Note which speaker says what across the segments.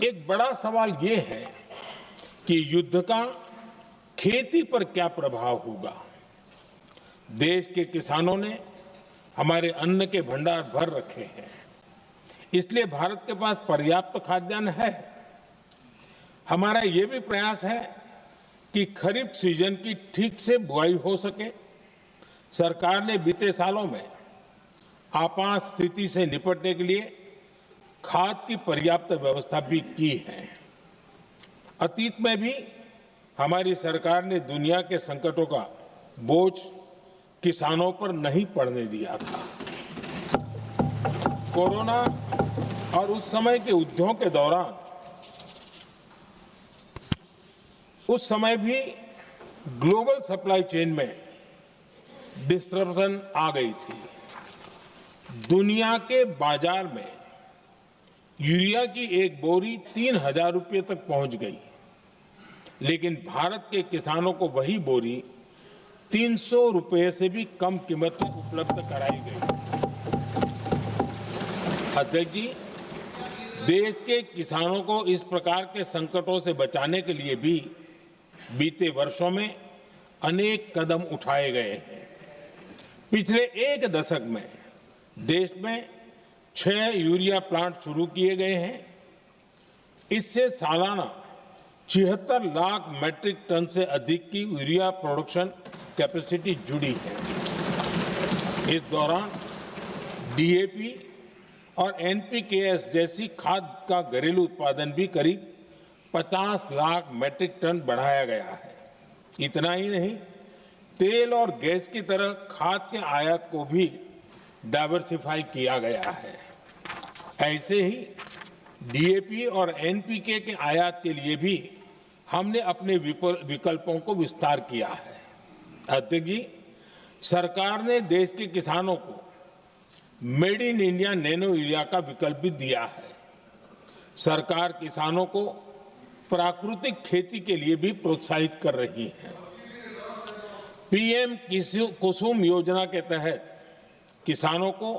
Speaker 1: एक बड़ा सवाल ये है कि युद्ध का खेती पर क्या प्रभाव होगा। देश के किसानों ने हमारे अन्न के भंडार भर रखे हैं, इसलिए भारत के पास पर्याप्त खाद्यान्न है। हमारा ये भी प्रयास है कि खरीफ सीजन की ठीक से बुआई हो सके। सरकार ने बीते सालों में आपात स्थिति से निपटने के लिए खाद की पर्याप्त व्यवस्था भी की है। अतीत में भी हमारी सरकार ने दुनिया के संकटों का बोझ किसानों पर नहीं पड़ने दिया था। कोरोना और उस समय के युद्धों के दौरान उस समय भी ग्लोबल सप्लाई चेन में डिस्टरप्शन आ गई थी। दुनिया के बाजार में यूरिया की एक बोरी 3,000 रुपये तक पहुंच गई, लेकिन भारत के किसानों को वही बोरी 300 रुपये से भी कम कीमत में उपलब्ध कराई गई। अध्यक्ष जी, देश के किसानों को इस प्रकार के संकटों से बचाने के लिए भी बीते वर्षों में अनेक कदम उठाए गए हैं। पिछले एक दशक में देश में 6 यूरिया प्लांट शुरू किए गए हैं। इससे सालाना 76 लाख मैट्रिक टन से अधिक की यूरिया प्रोडक्शन कैपेसिटी जुड़ी है। इस दौरान डीएपी और एनपीकेएस जैसी खाद का घरेलू उत्पादन भी करीब 50 लाख मैट्रिक टन बढ़ाया गया है। इतना ही नहीं, तेल और गैस की तरह खाद के आयात को भी डाइवर्सिफाई किया गया है। ऐसे ही डीएपी और एनपीके के आयात के लिए भी हमने अपने विकल्पों को विस्तार किया है। अध्यक्ष जी, सरकार ने देश के किसानों को made in India nano urea का विकल्प भी दिया है। सरकार किसानों को प्राकृतिक खेती के लिए भी प्रोत्साहित कर रही है। पीएम कुसुम योजना के तहत किसानों को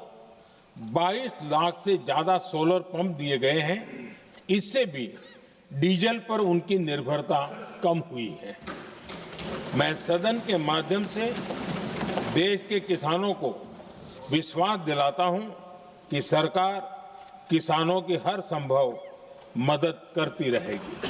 Speaker 1: 22 लाख से ज्यादा सोलर पंप दिए गए हैं। इससे भी डीजल पर उनकी निर्भरता कम हुई है। मैं सदन के माध्यम से देश के किसानों को विश्वास दिलाता हूं कि सरकार किसानों की हर संभव मदद करती रहेगी।